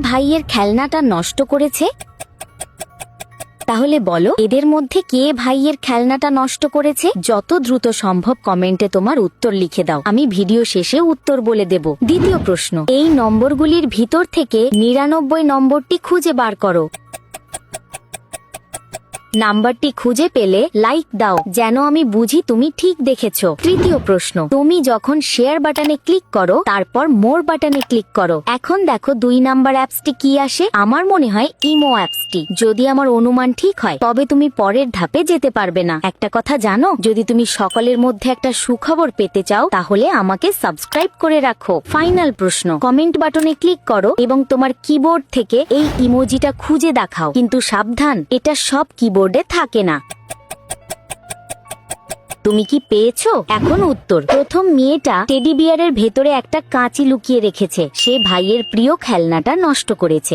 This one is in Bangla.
ভাইয়ের খেলনাটা নষ্ট করেছে? তাহলে বলো, এদের মধ্যে কে ভাইয়ের খেলনাটা নষ্ট করেছে? যত দ্রুত সম্ভব কমেন্টে তোমার উত্তর লিখে দাও, আমি ভিডিও শেষে উত্তর বলে দেব। দ্বিতীয় প্রশ্ন, এই নম্বরগুলির ভিতর থেকে 99 নম্বরটি খুঁজে বার করো। নাম্বারটি খুঁজে পেলে লাইক দাও, যেন আমি বুঝি তুমি ঠিক দেখেছো। তৃতীয় প্রশ্ন, তুমি যখন শেয়ার বাটনে ক্লিক করো তারপর মোর বাটনে ক্লিক করো, এখন দেখো 2 নাম্বার অ্যাপসটি কি আসে? আমার মনে হয় ইমো অ্যাপসটি। যদি আমার অনুমান ঠিক হয় তবে তুমি পরের ধাপে যেতে পারবে না। একটা কথা জানো, যদি তুমি সকলের মধ্যে একটা সুখবর পেতে চাও তাহলে আমাকে সাবস্ক্রাইব করে রাখো। ফাইনাল প্রশ্ন, কমেন্ট বাটনে ক্লিক করো এবং তোমার কিবোর্ড থেকে এই ইমোজিটা খুঁজে দেখাও, কিন্তু সাবধান, এটা সব কিবোর্ডে থাকে না। তুমি কি পেয়েছো? এখন উত্তর। প্রথম মেয়েটা টেডি বিয়ারের ভেতরে একটা কাঁচি লুকিয়ে রেখেছে, সে ভাইয়ের প্রিয় খেলনাটা নষ্ট করেছে।